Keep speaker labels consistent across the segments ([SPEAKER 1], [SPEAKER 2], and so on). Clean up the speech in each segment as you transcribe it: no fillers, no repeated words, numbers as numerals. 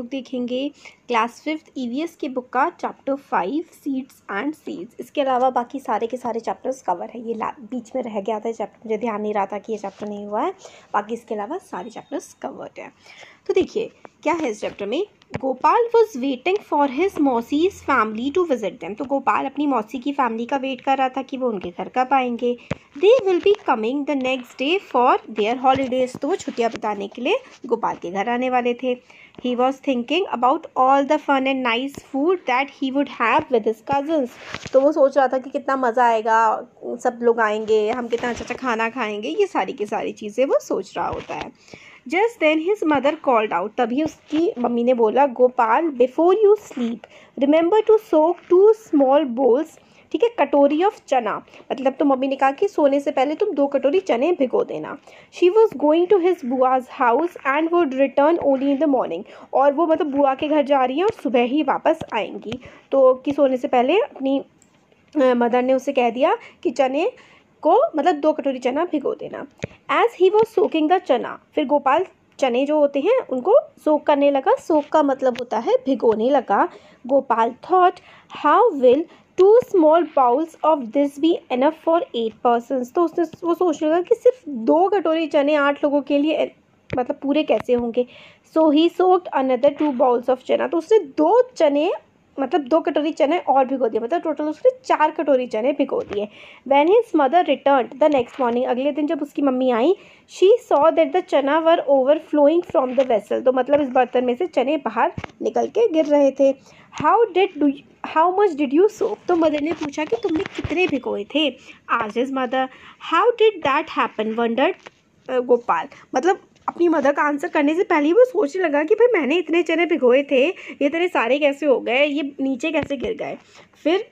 [SPEAKER 1] लोग देखेंगे class 5th EVS की बुक का चैप्टर 5 सीड्स एंड सीड्स। इसके अलावा बाकी सारे के सारे चैप्टर्स कवर है। ये बीच में रह गया था चैप्टर, मुझे ध्यान नहीं रहा था कि ये चैप्टर नहीं हुआ है। बाकी इसके अलावा सारे चैप्टर्स कवर्ड है। तो देखिए क्या है इस चैप्टर में। Gopal was waiting for his मौसीज फैमिली टू विजिट देम। तो गोपाल अपनी मौसी की फैमिली का वेट कर रहा था कि वो उनके घर कब आएंगे। They will be coming the next day for their holidays. तो वो छुट्टियाँ बिताने के लिए गोपाल के घर आने वाले थे। He was thinking about all the fun and nice food that he would have with his cousins. तो वो सोच रहा था कि कितना मज़ा आएगा, सब लोग आएंगे, हम कितना अच्छा अच्छा खाना खाएंगे, ये सारी की सारी चीज़ें वो सोच रहा होता है। Just then his mother called out. तभी उसकी मम्मी ने बोला, Gopal before you sleep remember to soak 2 small bowls, ठीक है, कटोरी ऑफ चना। मतलब तो मम्मी ने कहा कि सोने से पहले तुम 2 कटोरी चने भिगो देना। She was going to his बुआज house and would return only in the morning. और वो मतलब बुआ के घर जा रही हैं और सुबह ही वापस आएंगी। तो कि सोने से पहले अपनी मदर ने उसे कह दिया कि चने को मतलब 2 कटोरी चना भिगो देना। As he was soaking the chana, फिर गोपाल चने जो होते हैं उनको सोक करने लगा। सोक का मतलब होता है भिगोने लगा। Gopal thought how will 2 small bowls of this be enough for 8 persons. तो उसने वो सोचने लगा कि सिर्फ 2 कटोरी चने 8 लोगों के लिए मतलब पूरे कैसे होंगे। सो ही सोक्ड अनदर 2 बाउल्स ऑफ चना। तो उसने 2 चने मतलब 2 कटोरी चने और भिगो दिए, मतलब टोटल उसने 4 कटोरी चने भिगो दिए। When his mother return the next morning, अगले दिन जब उसकी mummy I, she saw that the चना वर ओवरफ्लोइंग फ्रॉम द वेसल। तो मतलब इस बर्तन में से चने बाहर निकल के गिर रहे थे। हाउ मच डिड यू सोक। तो मदर ने पूछा कि तुमने कितने भिगोए थे। आज his mother how did that happen wondered Gopal. मतलब अपनी मदर का आंसर करने से पहले ही वो सोचने लगा कि भाई मैंने इतने चने भिगोए थे, ये इतने सारे कैसे हो गए, ये नीचे कैसे गिर गए। फिर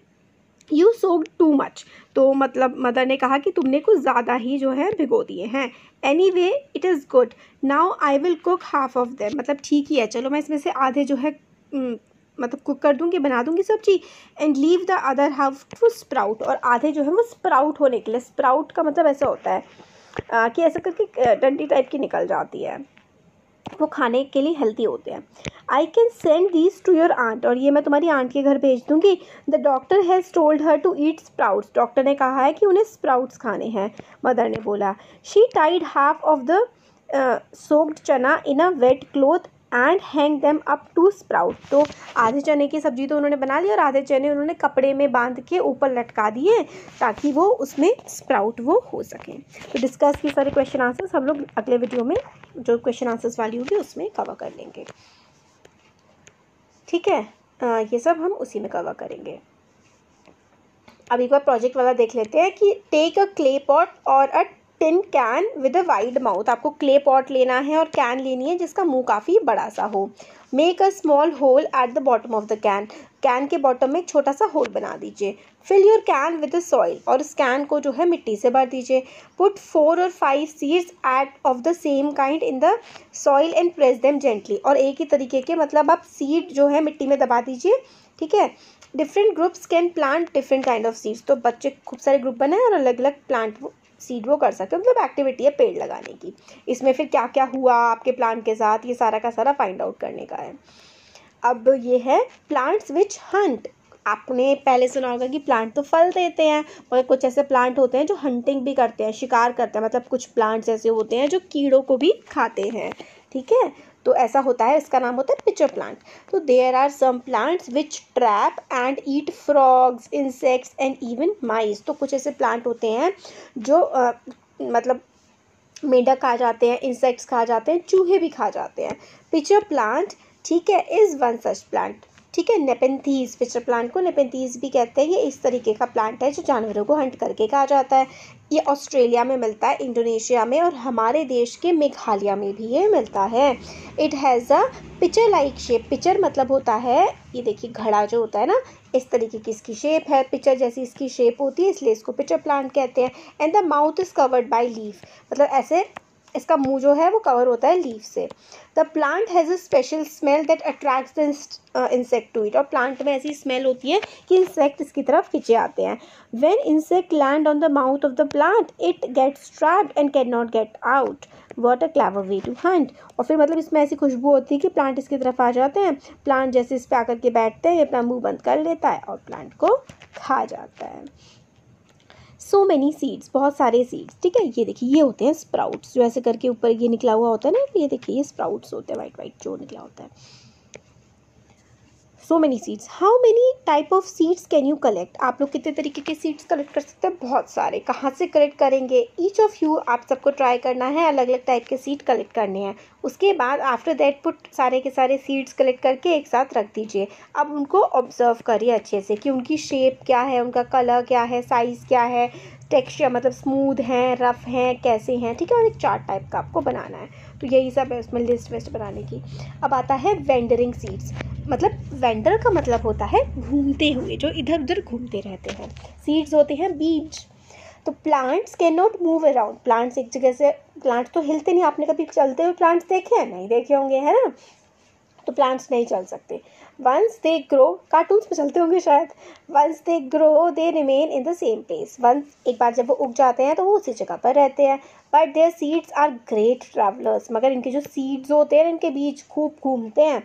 [SPEAKER 1] यू सोक्ड टू मच। तो मतलब मदर ने कहा कि तुमने कुछ ज़्यादा ही जो है भिगो दिए हैं। Anyway it is good now I will cook half of them. मतलब ठीक ही है, चलो मैं इसमें से आधे जो है मतलब कुक कर दूंगी, बना दूंगी सब्जी। And leave the other half to sprout. और आधे जो है वो स्प्राउट होने के लिए। स्प्राउट का मतलब ऐसा होता है कि ऐसा करके डंडी टाइप की निकल जाती है, वो खाने के लिए हेल्दी होते हैं। I can send these to your aunt. और ये मैं तुम्हारी आंट के घर भेज दूंगी। The doctor has told her to eat sprouts. Doctor ने कहा है कि उन्हें स्प्राउट्स खाने हैं, मदर ने बोला। She tied half of the soaked chana in a wet cloth and hang them up to sprout. तो आधे चने की सब्जी तो उन्होंने बना ली और आधे चने उन्होंने कपड़े में बांध के ऊपर लटका दिए ताकि वो उसमें स्प्राउट वो हो सकें। तो डिस्कस की सारे क्वेश्चन आंसर्स हम लोग अगले वीडियो में जो क्वेश्चन आंसर्स वाली होगी उसमें कवर कर लेंगे, ठीक है। ये सब हम उसी में कवर करेंगे। अब एक बार प्रोजेक्ट वाला देख लेते हैं कि टेक अ क्ले पॉट और a tin can with a wide mouth. आपको क्ले पॉट लेना है और कैन लेनी है जिसका मुंह काफ़ी बड़ा सा हो। Make a small hole at the bottom of the can. Can के बॉटम में एक छोटा सा होल बना दीजिए। Fill your can with soil. और इस कैन को जो है मिट्टी से भर दीजिए। पुट 4 और 5 seeds at of the same kind in the soil and press them gently. और एक ही तरीके के मतलब आप सीड जो है मिट्टी में दबा दीजिए, ठीक है। Different groups can plant different kind of seeds. तो बच्चे खूब सारे ग्रुप बनाए और अलग अलग प्लांट सीड वो कर सकते हैं, मतलब एक्टिविटी है पेड़ लगाने की। इसमें फिर क्या क्या हुआ आपके प्लांट के साथ, ये सारा का सारा फाइंड आउट करने का है। अब ये है प्लांट्स विच हंट। आपने पहले सुना होगा कि प्लांट तो फल देते हैं, मगर कुछ ऐसे प्लांट होते हैं जो हंटिंग भी करते हैं, शिकार करते हैं। मतलब कुछ प्लांट्स ऐसे होते हैं जो कीड़ों को भी खाते हैं, ठीक है। तो ऐसा होता है, इसका नाम होता है पिचर प्लांट। तो there are some plants which trap and eat frogs, insects and even mice. तो कुछ ऐसे प्लांट होते हैं जो मतलब मेंढक खा जाते हैं, इंसेक्ट्स खा जाते हैं, चूहे भी खा जाते हैं। पिचर प्लांट, ठीक है, इज़ वन सच प्लांट, ठीक है। नेपेंथीज, पिचर प्लांट को नेपेंथीज भी कहते हैं। ये इस तरीके का प्लांट है जो जानवरों को हंट करके खा जाता है। ये ऑस्ट्रेलिया में मिलता है, इंडोनेशिया में, और हमारे देश के मेघालय में भी ये मिलता है। It has a pitcher like shape. Pitcher मतलब होता है, ये देखिए घड़ा जो होता है ना, इस तरीके की इसकी शेप है, पिचर जैसी इसकी शेप होती है, इसलिए इसको पिचर प्लांट कहते हैं। And the mouth is covered by leaf. मतलब ऐसे इसका मुंह जो है वो कवर होता है लीफ से। The plant has a special smell that attracts the insect to it, और प्लांट में ऐसी स्मेल होती है कि इंसेक्ट इसकी तरफ खिंचे आते हैं। When insect land on the mouth of the plant it gets trapped and can not get out. What a clever way to hunt. और फिर मतलब इसमें ऐसी खुशबू होती है कि प्लांट इसकी तरफ आ जाते हैं, प्लांट जैसे इस पे आकर के बैठते हैं, ये अपना मुंह बंद कर लेता है और प्लांट को खा जाता है। सो मैनी सीड्स, बहुत सारे सीड्स, ठीक है। ये देखिए ये होते हैं स्प्राउट्स, जो ऐसे करके ऊपर ये निकला हुआ होता है ना, ये देखिए ये स्प्राउट्स होते हैं, वाइट वाइट जो निकला होता है। So many seeds, how many type of seeds can you collect. आप लोग कितने तरीके के सीड्स कलेक्ट कर सकते हैं? बहुत सारे। कहाँ से कलेक्ट करेंगे? ईच ऑफ यू, आप सबको ट्राई करना है, अलग अलग टाइप के सीड कलेक्ट करने हैं। उसके बाद आफ्टर दैट पुट सारे के सारे सीड्स कलेक्ट करके एक साथ रख दीजिए। अब उनको ऑब्जर्व करिए अच्छे से कि उनकी शेप क्या है, उनका कलर क्या है, साइज़ क्या है, टेक्सचर मतलब स्मूथ हैं, रफ़ हैं, कैसे हैं, ठीक है। और एक चार्ट टाइप का आपको बनाना है। तो यही सब है उसमें लिस्ट वेस्ट बनाने की। अब आता है वेंडरिंग सीड्स, मतलब वेंडर का मतलब होता है घूमते हुए, जो इधर उधर घूमते रहते हैं। सीड्स होते हैं बीज। तो plants can not move around, plants एक जगह से, प्लांट्स तो हिलते नहीं। आपने कभी चलते हुए प्लांट्स देखे हैं? नहीं देखे होंगे, है ना। तो प्लांट्स नहीं चल सकते। वंस दे ग्रो, कार्टून्स में चलते होंगे शायद। Once they grow they remain in the same place, once एक बार जब वो उग जाते हैं तो वो उसी जगह पर रहते हैं। But their seeds are great travellers, मगर इनके जो सीड्स होते हैं इनके बीज खूब घूमते हैं।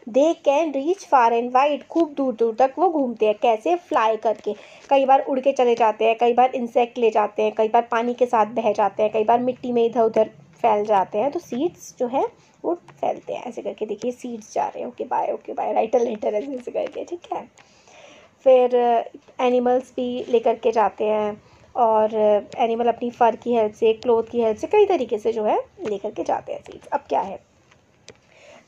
[SPEAKER 1] They can reach far and wide, खूब दूर दूर तक वो घूमते हैं। कैसे? फ्लाई करके, कई बार उड़ के चले जाते हैं, कई बार इंसेक्ट ले जाते हैं, कई बार पानी के साथ बह जाते हैं, कई बार मिट्टी में इधर उधर फैल जाते हैं। तो सीड्स जो है वो फैलते हैं ऐसे करके। देखिए सीड्स जा रहे हैं, ओके बाय राइटर लेटर ऐसे करके, ठीक है। फिर एनिमल्स भी लेकर के जाते हैं, और एनिमल अपनी फर की हेल्प से, क्लोथ की हेल्प से, कई तरीके से जो है लेकर के जाते हैं सीड्स। अब क्या है,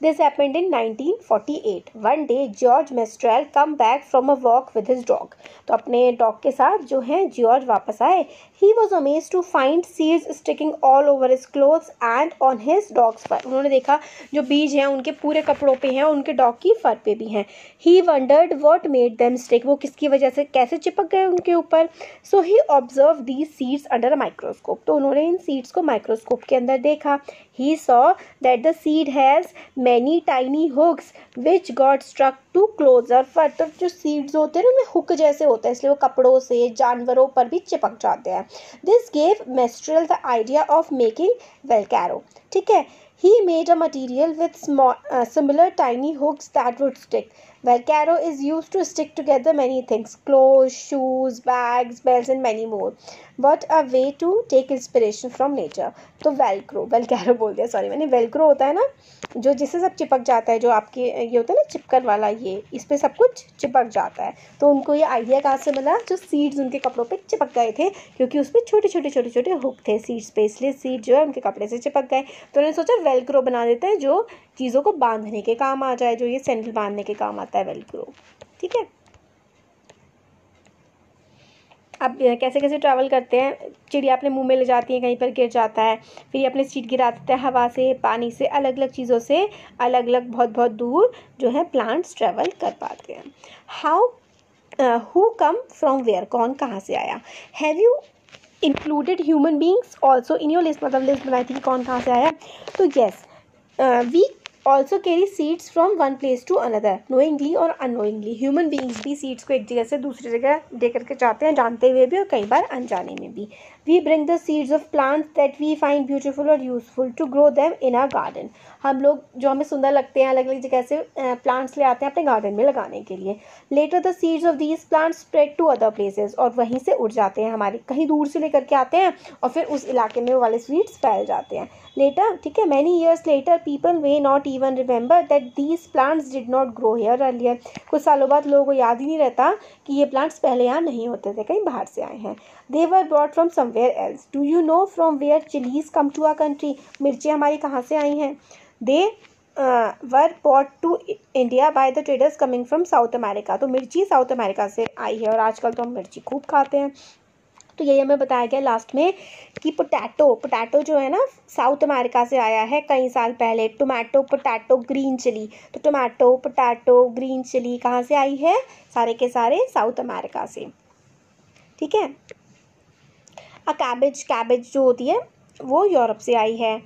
[SPEAKER 1] This happened in 1948. One day, George Mestral come back from a walk with his dog. तो अपने डॉग के साथ जो है जॉर्ज वापस आए। He was amazed to find seeds sticking all over his clothes and on his dog's fur. उन्होंने देखा जो बीज हैं उनके पूरे कपड़ों पे हैं, उनके डॉग की फर पे भी हैं। He wondered what made them stick. वो किसकी वजह से कैसे चिपक गए उनके ऊपर। So he observed these seeds under a microscope. तो उन्होंने इन सीड्स को माइक्रोस्कोप के अंदर देखा। He saw that the seed has many tiny hooks which got stuck to closer fur. तो जो सीड्स होते हैं ना उनमें हुक जैसे होता है, इसलिए वो कपड़ों से, जानवरों पर भी चिपक जाते हैं। This gave Mestral the idea of making Velcro. ठीक है, he made a material with similar tiny hooks that would stick. Velcro is used to stick together many things: clothes, shoes, bags, belts and many more. What a way to take inspiration from nature. तो Velcro बोल दिया, sorry मैंने। Velcro होता है ना जो जिससे सब चिपक जाता है, जो आपके ये होता है ना चिपकन वाला, ये इस पे सब कुछ चिपक जाता है। तो उनको ये आइडिया कहाँ से मिला? जो सीड्स उनके कपड़ों पे चिपक गए थे, क्योंकि उस पर छोटे छोटे हुक थे सीड्स पे, इसलिए सीड जो है उनके कपड़े से चिपक गए। तो उन्होंने सोचा वेलक्रो बना देते हैं जो चीज़ों को बांधने के काम आ जाए, जो ये सैंडल बांधने के काम आता है वेलक्रो, ठीक है। अब कैसे कैसे ट्रैवल करते हैं, चिड़िया अपने मुंह में ले जाती है, कहीं पर गिर जाता है, फिर ये अपने सीड गिरा देते हैं हवा से, पानी से, अलग अलग चीज़ों से, अलग अलग बहुत बहुत दूर जो है प्लांट्स ट्रैवल कर पाते हैं। How who come from where, कौन कहाँ से आया। Have you included human beings also in your list, मतलब लिस्ट बनाई थी कि कौन कहाँ से आया। तो yes, we also carry seeds from one place to another, knowingly और अनोइंगली। ह्यूमन बींग्स भी सीड्स को एक जगह से दूसरी जगह दे करके जाते हैं, जानते हुए भी और कई बार अनजाने में भी। We bring the seeds of plants that we find beautiful और useful to grow them in our garden. हम लोग जो हमें सुंदर लगते हैं अलग अलग जगह से प्लांट्स ले आते हैं अपने गार्डन में लगाने के लिए। Later the seeds of these plants spread to other places, और वहीं से उड़ जाते हैं, हमारे कहीं दूर से लेकर के आते हैं और फिर उस इलाके में वो वाले सीड्स फैल जाते हैं। लेटर, ठीक है, many years later people way not even remember that these plants did not grow here earlier. कुछ सालों बाद लोगों को याद ही नहीं रहता कि ये प्लांट्स पहले यहाँ नहीं होते थे, कहीं बाहर से आए हैं। They were brought from somewhere else. Do you know from where chilies come to our country? मिर्ची हमारी कहाँ से आई हैं? They were brought to India by the traders coming from South America. तो मिर्ची साउथ अमेरिका से आई है और आजकल तो हम मिर्ची खूब खाते हैं। तो यही हमें बताया गया लास्ट में कि पोटैटो जो है ना साउथ अमेरिका से आया है कई साल पहले। टोमेटो, पोटैटो, ग्रीन चिली, तो टोमेटो, पोटैटो, ग्रीन चिली कहाँ से आई है? सारे के सारे साउथ अमेरिका से, ठीक है। कैबेज जो होती है वो यूरोप से आई है।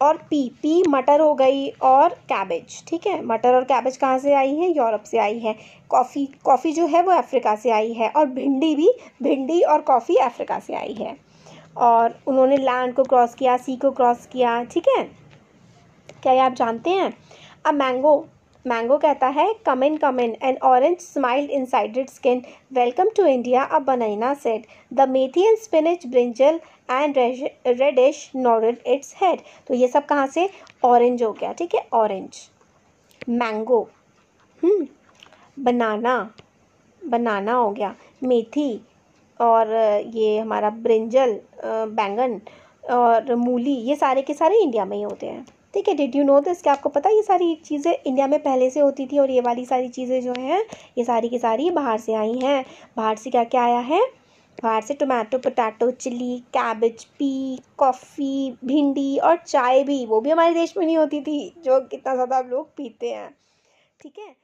[SPEAKER 1] और पी मटर हो गई और कैबेज, ठीक है, मटर और कैबेज कहाँ से आई है, यूरोप से आई है। कॉफ़ी जो है वो अफ्रीका से आई है। और भिंडी और कॉफ़ी अफ्रीका से आई है। और उन्होंने लैंड को क्रॉस किया, सी को क्रॉस किया, ठीक है। क्या ये आप जानते हैं? अब मैंगो कहता है come in an orange smiled inside its skin welcome to India. A banana said the methi and spinach brinjal and radish nodded its head. तो ये सब कहाँ से? ऑरेंज हो गया, ठीक है, ऑरेंज, मैंगो, बनाना हो गया, मेथी और ये हमारा ब्रिंजल बैंगन और मूली, ये सारे के सारे इंडिया में ही होते हैं, ठीक है। Did you know this? क्या आपको पता है ये सारी चीज़ें इंडिया में पहले से होती थी और ये वाली सारी चीज़ें जो हैं ये सारी की सारी बाहर से आई हैं। बाहर से क्या क्या आया है? बाहर से tomato, potato, chilli, cabbage, pea, coffee, भिंडी और चाय भी, वो भी हमारे देश में नहीं होती थी जो कितना ज़्यादा आप लोग पीते हैं, ठीक है।